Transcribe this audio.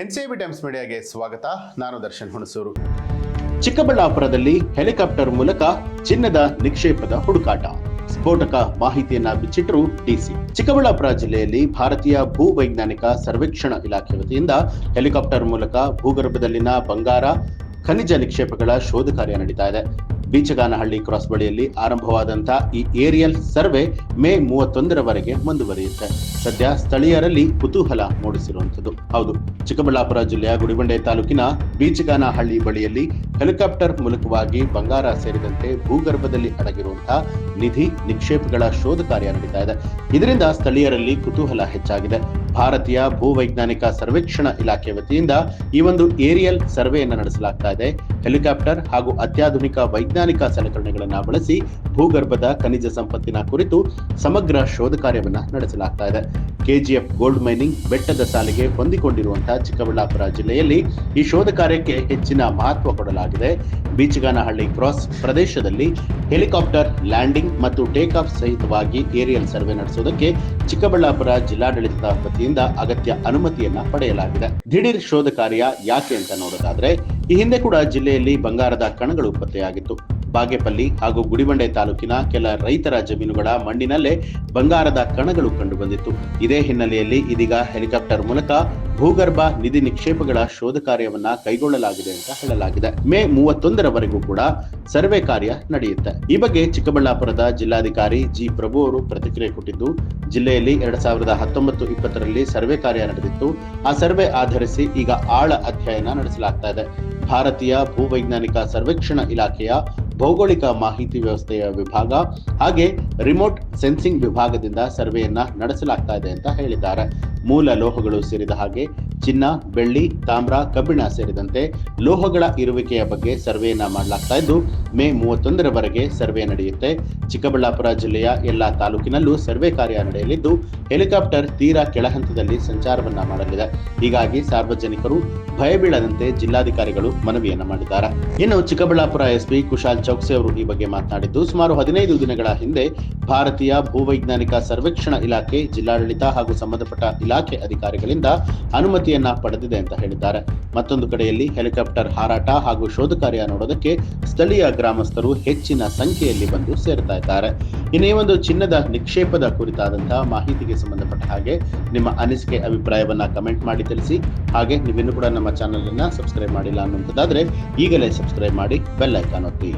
NCB times ಮೀಡಿಯಾಗೆ ಸ್ವಾಗತ. ನಾನು ದರ್ಶನ್ ಹುಣಸೂರು. ಚಿಕ್ಕಬಳ್ಳಾಪುರದಲ್ಲಿ ಹೆಲಿಕಾಪ್ಟರ್ ಮೂಲಕ ಚಿನ್ನದ ನಿಕ್ಷೇಪದ ಹುಡುಕಾಟ, ಸ್ಫೋಟಕ ಮಾಹಿತಿಯನ್ನ ಬಿಚ್ಚಿಟ್ಟರು ಡಿಸಿ. ಚಿಕ್ಕಬಳ್ಳಾಪುರ ಜಿಲ್ಲೆಯಲ್ಲಿ ಭಾರತೀಯ ಭೂವೈಜ್ಞಾನಿಕ ಸರ್ವೇಕ್ಷಣಾ ಇಲಾಖೆ ವತಿಯಿಂದ ಹೆಲಿಕಾಪ್ಟರ್ ಮೂಲಕ ಭೂಗರ್ಭದಲ್ಲಿನ ಬಂಗಾರ, ಖನಿಜ ನಿಕ್ಷೇಪಗಳ ಶೋಧ ಕಾರ್ಯ ನಡೀತಾ ಇದೆ. ಬೀಚಗಾನಹಳ್ಳಿ ಕ್ರಾಸ್ ಬಳಿಯಲ್ಲಿ ಆರಂಭವಾದಂತಹ ಈ ಏರಿಯಲ್ ಸರ್ವೆ ಮೇ 31ರವರೆಗೆ ಮುಂದುವರಿಯುತ್ತೆ. ಸದ್ಯ ಸ್ಥಳೀಯರಲ್ಲಿ ಕುತೂಹಲ ಮೂಡಿಸಿರುವಂಥದ್ದು. ಹೌದು, ಚಿಕ್ಕಬಳ್ಳಾಪುರ ಜಿಲ್ಲೆಯ ಗುಡಿಬಂಡೆ ತಾಲೂಕಿನ ಬೀಚಗಾನಹಳ್ಳಿ ಬಳಿಯಲ್ಲಿ ಹೆಲಿಕಾಪ್ಟರ್ ಮೂಲಕವಾಗಿ ಬಂಗಾರ ಸೇರಿದಂತೆ ಭೂಗರ್ಭದಲ್ಲಿ ಅಡಗಿರುವಂತಹ ನಿಧಿ ನಿಕ್ಷೇಪಗಳ ಶೋಧ ಕಾರ್ಯ ನಡೀತಾ ಇದೆ. ಇದರಿಂದ ಸ್ಥಳೀಯರಲ್ಲಿ ಕುತೂಹಲ ಹೆಚ್ಚಾಗಿದೆ. ಭಾರತೀಯ ಭೂವೈಜ್ಞಾನಿಕ ಸರ್ವೇಕ್ಷಣಾ ಇಲಾಖೆ ವತಿಯಿಂದ ಈ ಒಂದು ಏರಿಯಲ್ ಸರ್ವೆಯನ್ನು ನಡೆಸಲಾಗ್ತಾ ಇದೆ. ಹೆಲಿಕಾಪ್ಟರ್ ಹಾಗೂ ಅತ್ಯಾಧುನಿಕ ವೈಜ್ಞಾನಿಕ ಸಲಕರಣೆಗಳನ್ನು ಬಳಸಿ ಭೂಗರ್ಭದ ಖನಿಜ ಸಂಪತ್ತಿನ ಕುರಿತು ಸಮಗ್ರ ಶೋಧ ಕಾರ್ಯವನ್ನ ನಡೆಸಲಾಗ್ತಾ ಇದೆ. ಕೆಜಿಎಫ್ ಗೋಲ್ಡ್ ಮೈನಿಂಗ್ ಬೆಟ್ಟದ ಸಾಲಿಗೆ ಹೊಂದಿಕೊಂಡಿರುವಂತಹ ಚಿಕ್ಕಬಳ್ಳಾಪುರ ಜಿಲ್ಲೆಯಲ್ಲಿ ಈ ಶೋಧ ಕಾರ್ಯಕ್ಕೆ ಹೆಚ್ಚಿನ ಮಹತ್ವ ಕೊಡಲಾಗಿದೆ. ಬೀಚಗಾನಹಳ್ಳಿ ಕ್ರಾಸ್ ಪ್ರದೇಶದಲ್ಲಿ ಹೆಲಿಕಾಪ್ಟರ್ ಲ್ಯಾಂಡಿಂಗ್ ಮತ್ತು ಟೇಕ್ ಆಫ್ ಸಹಿತವಾಗಿ ಏರಿಯಲ್ ಸರ್ವೆ ನಡೆಸುವುದಕ್ಕೆ ಚಿಕ್ಕಬಳ್ಳಾಪುರ ಜಿಲ್ಲಾಡಳಿತದ ವತಿಯಿಂದ ಅಗತ್ಯ ಅನುಮತಿಯನ್ನ ಪಡೆಯಲಾಗಿದೆ. ದಿಢೀರ್ ಶೋಧ ಕಾರ್ಯ ಯಾಕೆ ಅಂತ ನೋಡೋದಾದ್ರೆ, ಈ ಹಿಂದೆ ಕೂಡ ಜಿಲ್ಲೆಯಲ್ಲಿ ಬಂಗಾರದ ಕಣಗಳು ಪತ್ತೆಯಾಗಿತ್ತು. ಬಾಗೇಪಲ್ಲಿ ಹಾಗೂ ಗುಡಿಬಂಡೆ ತಾಲೂಕಿನ ಕೆಲ ರೈತರ ಜಮೀನುಗಳ ಮಣ್ಣಿನಲ್ಲೇ ಬಂಗಾರದ ಕಣಗಳು ಕಂಡುಬಂದಿತ್ತು. ಇದೇ ಹಿನ್ನೆಲೆಯಲ್ಲಿ ಇದೀಗ ಹೆಲಿಕಾಪ್ಟರ್ ಮೂಲಕ ಭೂಗರ್ಭ ನಿಧಿ ನಿಕ್ಷೇಪಗಳ ಶೋಧ ಕಾರ್ಯವನ್ನ ಕೈಗೊಳ್ಳಲಾಗಿದೆ ಅಂತ ಹೇಳಲಾಗಿದೆ. ಮೇ 31ರವರೆಗೂ ಕೂಡ ಸರ್ವೆ ಕಾರ್ಯ ನಡೆಯುತ್ತೆ. ಈ ಬಗ್ಗೆ ಚಿಕ್ಕಬಳ್ಳಾಪುರದ ಜಿಲ್ಲಾಧಿಕಾರಿ ಜಿ ಪ್ರಭು ಅವರು ಪ್ರತಿಕ್ರಿಯೆ ಕೊಟ್ಟಿದ್ದು, ಜಿಲ್ಲೆಯಲ್ಲಿ 2019-20ರಲ್ಲಿ ಸರ್ವೆ ಕಾರ್ಯ ನಡೆದಿತ್ತು. ಆ ಸರ್ವೆ ಆಧರಿಸಿ ಈಗ ಆಳ ಅಧ್ಯಯನ ನಡೆಸಲಾಗ್ತಾ ಇದೆ. ಭಾರತೀಯ ಭೂವೈಜ್ಞಾನಿಕ ಸರ್ವೇಕ್ಷಣಾ ಇಲಾಖೆಯ ಭೌಗೋಳಿಕ ಮಾಹಿತಿ ವ್ಯವಸ್ಥೆಯ ವಿಭಾಗ ಹಾಗೆ ರಿಮೋಟ್ ಸೆನ್ಸಿಂಗ್ ವಿಭಾಗದಿಂದ ಸರ್ವೆಯನ್ನ ನಡೆಸಲಾಗ್ತಾ ಇದೆ ಅಂತ ಹೇಳಿದ್ದಾರೆ. ಮೂಲ ಲೋಹಗಳು ಸೇರಿದ ಹಾಗೆ ಚಿನ್ನ, ಬೆಳ್ಳಿ, ತಾಮ್ರ, ಕಬ್ಬಿಣ ಸೇರಿದಂತೆ ಲೋಹಗಳ ಇರುವಿಕೆಯ ಬಗ್ಗೆ ಸರ್ವೆಯನ್ನ ಮಾಡಲಾಗ್ತಾ ಇದ್ದು, ಮೇ 31ರವರೆಗೆ ಸರ್ವೆ ನಡೆಯುತ್ತೆ. ಚಿಕ್ಕಬಳ್ಳಾಪುರ ಜಿಲ್ಲೆಯ ಎಲ್ಲಾ ತಾಲೂಕಿನಲ್ಲೂ ಸರ್ವೆ ಕಾರ್ಯ ನಡೆಯಲಿದ್ದು, ಹೆಲಿಕಾಪ್ಟರ್ ತೀರಾ ಕೆಳಹಂತದಲ್ಲಿ ಸಂಚಾರವನ್ನ ಮಾಡಲಿದೆ. ಹೀಗಾಗಿ ಸಾರ್ವಜನಿಕರು ಭಯಬೀಳದಂತೆ ಜಿಲ್ಲಾಧಿಕಾರಿಗಳು ಮನವಿಯನ್ನ ಮಾಡಿದ್ದಾರೆ. ಇನ್ನು ಚಿಕ್ಕಬಳ್ಳಾಪುರ ಎಸ್ಪಿ ಕುಶಾಲ್ ಚೌಕ್ಸಿ ಅವರು ಈ ಬಗ್ಗೆ ಮಾತನಾಡಿದ್ದು, ಸುಮಾರು 15 ದಿನಗಳ ಹಿಂದೆ ಭಾರತೀಯ ಭೂವೈಜ್ಞಾನಿಕ ಸರ್ವೇಕ್ಷಣಾ ಇಲಾಖೆ ಜಿಲ್ಲಾಡಳಿತ ಹಾಗೂ ಸಂಬಂಧಪಟ್ಟ ಇಲಾಖೆ ಅಧಿಕಾರಿಗಳಿಂದ ಅನುಮತಿಯನ್ನ ಪಡೆದಿದೆ ಅಂತ ಹೇಳಿದ್ದಾರೆ. ಮತ್ತೊಂದು ಕಡೆಯಲ್ಲಿ ಹೆಲಿಕಾಪ್ಟರ್ ಹಾರಾಟ ಹಾಗೂ ಶೋಧ ಕಾರ್ಯ ನೋಡೋದಕ್ಕೆ ಸ್ಥಳೀಯ ಗ್ರಾಮಸ್ಥರು ಹೆಚ್ಚಿನ ಸಂಖ್ಯೆಯಲ್ಲಿ ಬಂದು ಸೇರ್ತಾ ಇದ್ದಾರೆ. ಇನ್ನೇ ಒಂದು ಚಿನ್ನದ ನಿಕ್ಷೇಪದ ಕುರಿತಾದಂತಹ ಮಾಹಿತಿಗೆ ಸಂಬಂಧಪಟ್ಟ ಹಾಗೆ ನಿಮ್ಮ ಅನಿಸಿಕೆ ಅಭಿಪ್ರಾಯವನ್ನ ಕಮೆಂಟ್ ಮಾಡಿ ತಿಳಿಸಿ. ಹಾಗೆ ನೀವಿನ್ನೂ ಕೂಡ ನಮ್ಮ ಚಾನೆಲ್ ಅನ್ನ ಸಬ್ಸ್ಕ್ರೈಬ್ ಮಾಡಿಲ್ಲ ಅನ್ನುವಂಥದ್ದಾದ್ರೆ ಈಗಲೇ ಸಬ್ಸ್ಕ್ರೈಬ್ ಮಾಡಿ, ಬೆಲ್ ಐಕಾನ್ ಒತ್ತಿ.